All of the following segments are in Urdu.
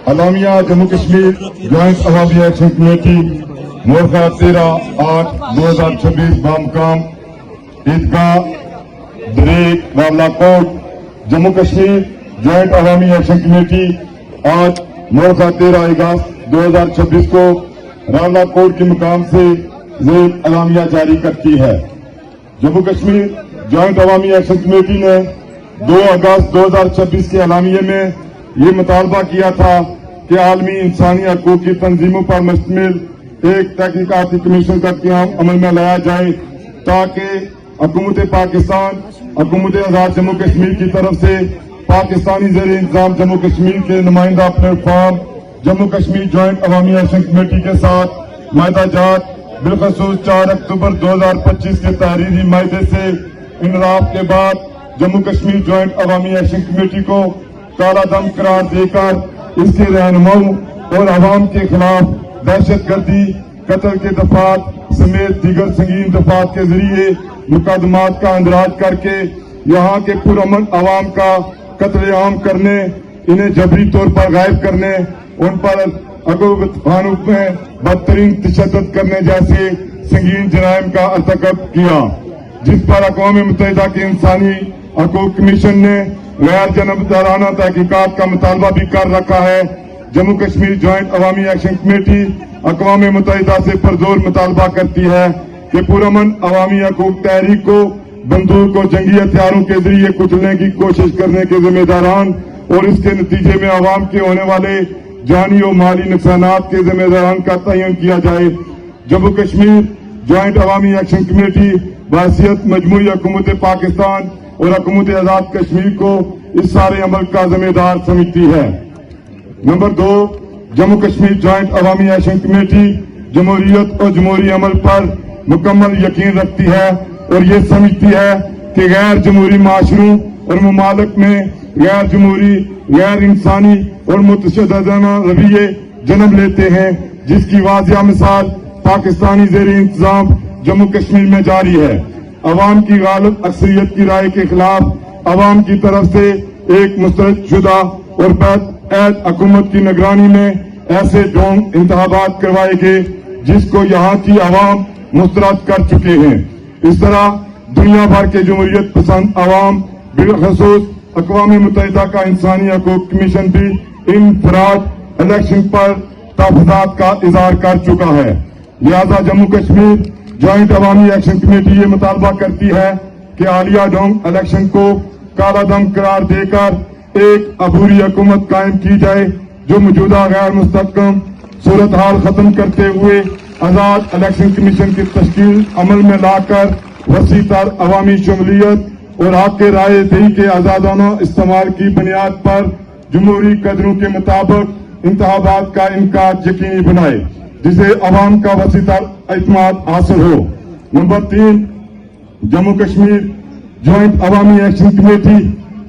اعلامیہ جموں کشمیر جوائنٹ عوامی ایکشن کمیٹی مورخہ 13/8/2026 بامقام عیدگاہ دریک راولہ کوٹ جموں کشمیر جوائنٹ عوامی ایکشن کمیٹی آج مورخہ 13 اگست 2026 کو راولہ کوٹ کے مقام سے ذیل اعلامیہ جاری کرتی ہے۔ جموں کشمیر جوائنٹ عوامی ایکشن کمیٹی نے 2 اگست 2026 کے اعلامیے میں یہ مطالبہ کیا تھا کہ عالمی انسانی حقوق کی تنظیموں پر مشتمل ایک تحقیقاتی کمیشن کا قیام عمل میں لایا جائے تاکہ حکومت پاکستان حکومت آزاد جموں کشمیر کی طرف سے پاکستانی زیر انتظام جموں کشمیر کے نمائندہ plate form Jammu Kashmir joint عوامی ایکشن کمیٹی کے ساتھ معاہدہ جات بالخصوص 4 اکتوبر 2025 کے تحریری معاہدے سے انعراف کے بعد جموں کشمیر جوائنٹ عوامی ایکشن کمیٹی کو کالا دم قرار دے کر اس کے رہنماؤں اور عوام کے خلاف دہشت گردی قتل کے دفعات سمیت دیگر سنگین دفعات کے ذریعے مقدمات کا اندراج کر کے یہاں کے پرامن عوام کا قتل عام کرنے، انہیں جبری طور پر غائب کرنے، ان پر قانون میں بدترین تشدد کرنے جیسے سنگین جرائم کا ارتکاب کیا، جس پر اقوام متحدہ کے انسانی حقوق کمیشن نے غیر جانبدارانہ تحقیقات کا مطالبہ بھی کر رکھا ہے۔ جموں کشمیر جوائنٹ عوامی ایکشن کمیٹی اقوام متحدہ سے پرزور مطالبہ کرتی ہے کہ پرامن عوامی حقوق تحریک کو بندوق اور جنگی ہتھیاروں کے ذریعے کچلنے کی کوشش کرنے کے ذمہ داران اور اس کے نتیجے میں عوام کے ہونے والے جانی و مالی نقصانات کے ذمہ داران کا تعین کیا جائے۔ جموں کشمیر جوائنٹ عوامی ایکشن کمیٹی بحیثیت مجموعی حکومت پاکستان اور حکومت آزاد کشمیر کو اس سارے عمل کا ذمہ دار سمجھتی ہے۔ نمبر 2، جموں کشمیر جوائنٹ عوامی ایکشن کمیٹی جمہوریت اور جمہوری عمل پر مکمل یقین رکھتی ہے اور یہ سمجھتی ہے کہ غیر جمہوری معاشروں اور ممالک میں غیر جمہوری، غیر انسانی اور متشددانہ رویے جنم لیتے ہیں، جس کی واضح مثال پاکستانی زیر انتظام جموں کشمیر میں جاری ہے۔ عوام کی غالب اکثریت کی رائے کے خلاف عوام کی طرف سے ایک مسترد شدہ اور بعد حکومت کی نگرانی میں ایسے ڈھونگ انتخابات کروائے گئے جس کو یہاں کی عوام مسترد کر چکے ہیں۔ اس طرح دنیا بھر کے جمہوریت پسند عوام بالخصوص اقوام متحدہ کا انسانی حقوق کمیشن بھی انفراد الیکشن پر تحفظات کا اظہار کر چکا ہے۔ لہذا جموں کشمیر جوائنٹ عوامی ایکشن کمیٹی یہ مطالبہ کرتی ہے کہ حالیہ ڈونگ الیکشن کو کالا دم قرار دے کر ایک عبوری حکومت قائم کی جائے جو موجودہ غیر مستحکم صورتحال ختم کرتے ہوئے آزاد الیکشن کمیشن کی تشکیل عمل میں لا کر وسیع تر عوامی شمولیت اور حق کے رائے دہی کے آزادانہ استعمال کی بنیاد پر جمہوری قدروں کے مطابق انتخابات کا انعقاد یقینی بنائے جسے عوام کا وسیع تر اعتماد حاصل ہو۔ نمبر 3، جموں کشمیر جوائنٹ عوامی action committee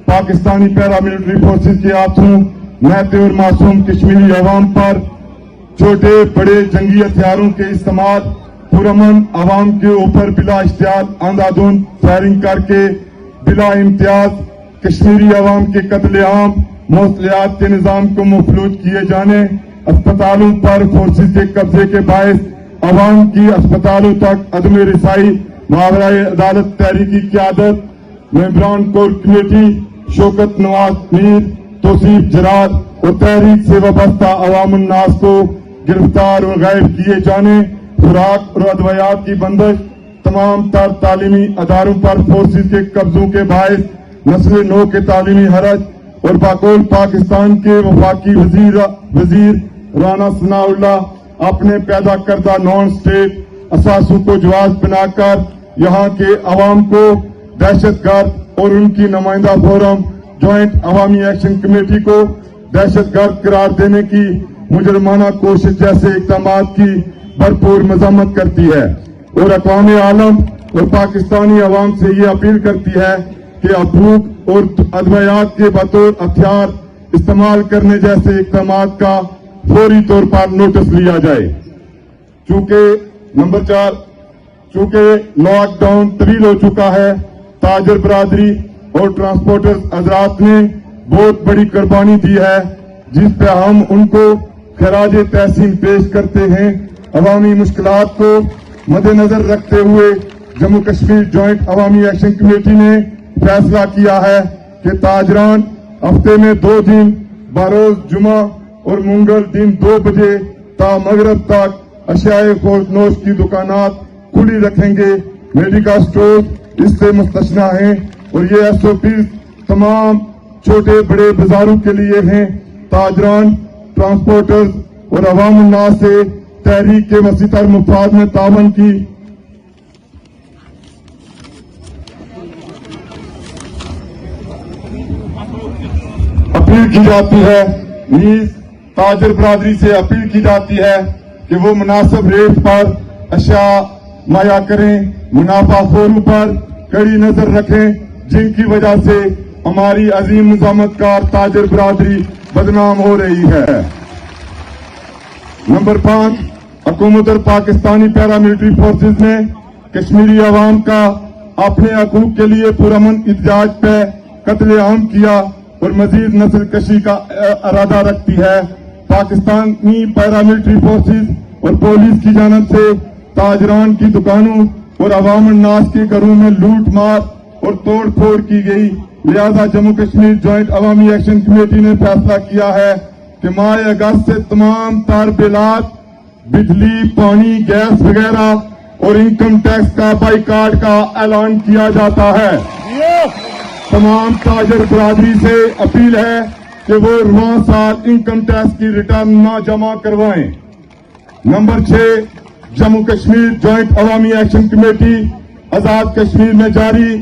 Pakistani paramilitary forces کے ہاتھوں نہتے اور معصوم کشمیری عوام پر چھوٹے بڑے جنگی ہتھیاروں کے استعمال پرامن عوام کے اوپر بلا اشتعال اندھادھند فائرنگ کر کے بلا امتیاز کشمیری عوام کے قتل عام، موصلیات کے نظام کو مفلوج کیے جانے، اسپتالوں پر فورسز کے قبضے کے باعث عوام کی اسپتالوں تک عدم رسائی، ماورائے عدالت تحریکی قیادت ممبران کور کمیٹی شوکت نواز میر، توصیف جراد اور تحریک سے وابستہ عوام الناس کو گرفتار اور غائب کیے جانے، خوراک اور ادویات کی بندش، تمام تر تعلیمی اداروں پر فورسز کے قبضوں کے باعث نسل نو کے تعلیمی حرج اور باقول پاکستان کے وفاقی وزیر رانا ثناء اللہ اپنے پیدا کردہ نان اسٹیٹ اثاثوں کو جواز بنا کر یہاں کے عوام کو دہشت گرد اور ان کی نمائندہ فورم جوائنٹ عوامی ایکشن کمیٹی کو دہشت گرد قرار دینے کی مجرمانہ کوشش جیسے اقدامات کی بھرپور مذمت کرتی ہے اور اقوام عالم اور پاکستانی عوام سے یہ اپیل کرتی ہے کہ ابوک اور ادویات کے بطور ہتھیار استعمال کرنے جیسے اقدامات کا فوری طور پر نوٹس لیا جائے۔ نمبر 4، چونکہ لاک ڈاؤن طویل ہو چکا ہے، تاجر برادری اور ٹرانسپورٹر حضرات نے بہت بڑی قربانی دی ہے، جس پہ ہم ان کو خراج تحسین پیش کرتے ہیں۔ عوامی مشکلات کو مد نظر رکھتے ہوئے جموں کشمیر جوائنٹ عوامی ایکشن کمیٹی نے فیصلہ کیا ہے کہ تاجران ہفتے میں 2 دن بروز جمعہ اور منگل دن 2 بجے تا مغرب تک اشیاء خوردنوش کی دکانات کھلی رکھیں گے۔ میڈیکل سٹور اس سے مستثنا ہیں اور یہ SOPs تمام چھوٹے بڑے بازاروں کے لیے ہیں۔ تاجران، ٹرانسپورٹرز اور عوام الناس سے تحریک کے وسیع تر مفاد میں تعاون کی اپیل کی جاتی ہے۔ نیز تاجر برادری سے اپیل کی جاتی ہے کہ وہ مناسب ریٹ پر اشیاء مہیا کریں، منافع خوروں پر کڑی نظر رکھیں جن کی وجہ سے ہماری عظیم نظامت کار تاجر برادری بدنام ہو رہی ہے۔ نمبر 5، حکومت اور پاکستانی پیراملٹری فورسز نے کشمیری عوام کا اپنے حقوق کے لیے پرامن احتجاج پہ قتل عام کیا اور مزید نسل کشی کا ارادہ رکھتی ہے۔ پاکستانی پیراملٹری فورسز اور پولیس کی جانب سے تاجران کی دکانوں اور عوام الناس کے گھروں میں لوٹ مار اور توڑ پھوڑ کی گئی۔ لہذا جموں کشمیر جوائنٹ عوامی ایکشن کمیٹی نے فیصلہ کیا ہے کہ ماہ اگست سے تمام تار بلات، بجلی، پانی، گیس وغیرہ اور انکم ٹیکس کا بائیکاٹ کا اعلان کیا جاتا ہے۔ تمام تاجر برادری سے اپیل ہے کہ وہ رواں سال انکم ٹیکس کی ریٹرن نہ جمع کروائیں۔ نمبر 6، جموں کشمیر جوائنٹ عوامی ایکشن کمیٹی آزاد کشمیر میں جاری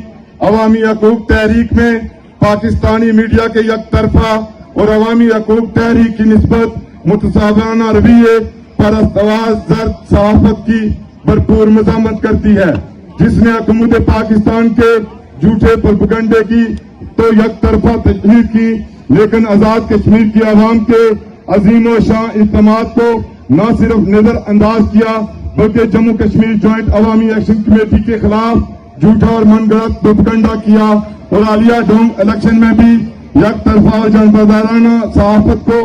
عوامی حقوق تحریک میں پاکستانی میڈیا کے یک طرفہ اور عوامی حقوق تحریک کی نسبت متصابانہ رویے پر استواز زرد صحافت کی بھرپور مذمت کرتی ہے، جس نے حکومت پاکستان کے جھوٹے پروپیگنڈے کی تو یک طرفہ تشہیر کی، لیکن آزاد کشمیر کی عوام کے عظیم و شان اجتماعات کو نہ صرف نظر انداز کیا بلکہ جموں کشمیر جوائنٹ عوامی ایکشن کمیٹی کے خلاف جھوٹا اور من گھڑت پروپیگنڈا کیا اور حالیہ ڈونگ الیکشن میں بھی یک طرفہ اور جانبدارانہ صحافت کو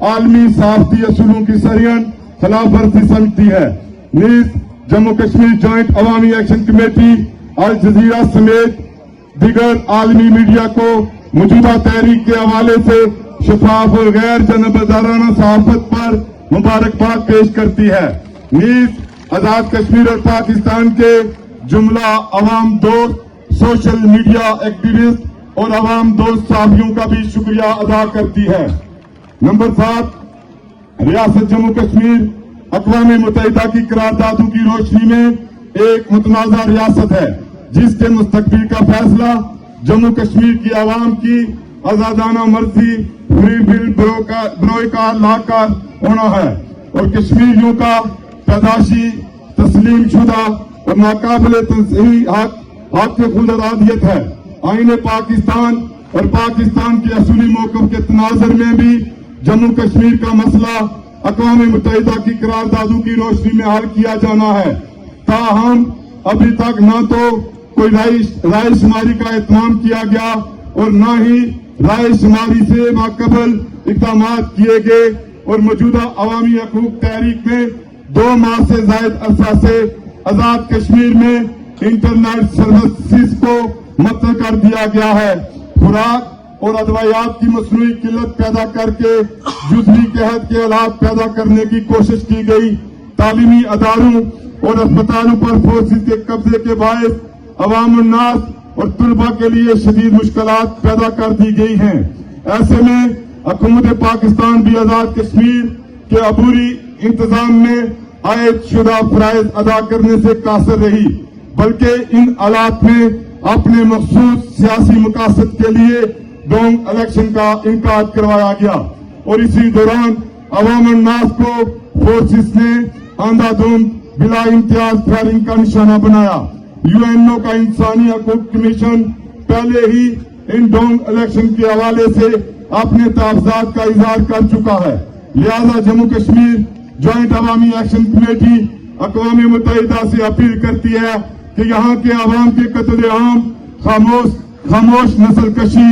عالمی صحافتی اصولوں کی سرین خلاف ورزی سمجھتی ہے۔ نیز جموں کشمیر جوائنٹ عوامی ایکشن کمیٹی الجزیرہ سمیت دیگر عالمی میڈیا کو موجودہ تحریک کے حوالے سے شفاف اور غیر جانبدارانہ صحافت پر مبارکباد پیش کرتی ہے۔ نیز آزاد کشمیر اور پاکستان کے جملہ عوام دوست سوشل میڈیا ایکٹیوسٹ اور عوام دوست صحافیوں کا بھی شکریہ ادا کرتی ہے۔ نمبر 7، ریاست جموں کشمیر اقوام متحدہ کی قراردادوں کی روشنی میں ایک متنازع ریاست ہے، جس کے مستقبل کا فیصلہ جموں کشمیر کی عوام کی آزادانہ مرضی فری ول بروئی کا لا کر ہونا ہے اور کشمیریوں کا پیدائشی تسلیم شدہ اور ناقابل تنزیح حق خود ارادیت ہے۔ آئین پاکستان اور پاکستان کے اصولی موقف کے تناظر میں بھی جموں کشمیر کا مسئلہ اقوام متحدہ کی قراردادوں کی روشنی میں حل کیا جانا ہے۔ تاہم ابھی تک نہ تو کوئی رائے شماری کا اہتمام کیا گیا اور نہ ہی رائے شماری سے ماقبل اقدامات کیے گئے اور موجودہ عوامی حقوق تحریک میں 2 ماہ سے زائد عرصہ سے آزاد کشمیر میں انٹرنیٹ سروسز کو معطل کر دیا گیا ہے۔ خوراک اور ادویات کی مصنوعی قلت پیدا کر کے جزوی قحط کے حالات پیدا کرنے کی کوشش کی گئی۔ تعلیمی اداروں اور اسپتالوں پر فورسز کے قبضے کے باعث عوام الناس اور طلباء کے لیے شدید مشکلات پیدا کر دی گئی ہیں۔ ایسے میں حکومت پاکستان بھی آزاد کشمیر کے عبوری انتظام میں عائد شدہ فرائض ادا کرنے سے قاصر رہی، بلکہ ان حالات میں اپنے مخصوص سیاسی مقاصد کے لیے ڈونگ الیکشن کا انعقاد کروایا گیا اور اسی دوران عوام الناس کو فورسز نے اندھا دھند بلا امتیاز فائرنگ کا نشانہ بنایا۔ UNO کا انسانی حقوق کمیشن پہلے ہی ان ڈونگ الیکشن کے حوالے سے اپنے تحفظات کا اظہار کر چکا ہے۔ لہذا جموں کشمیر جوائنٹ عوامی ایکشن کمیٹی اقوام متحدہ سے اپیل کرتی ہے کہ یہاں کے عوام کے قتل عام، خاموش نسل کشی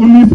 19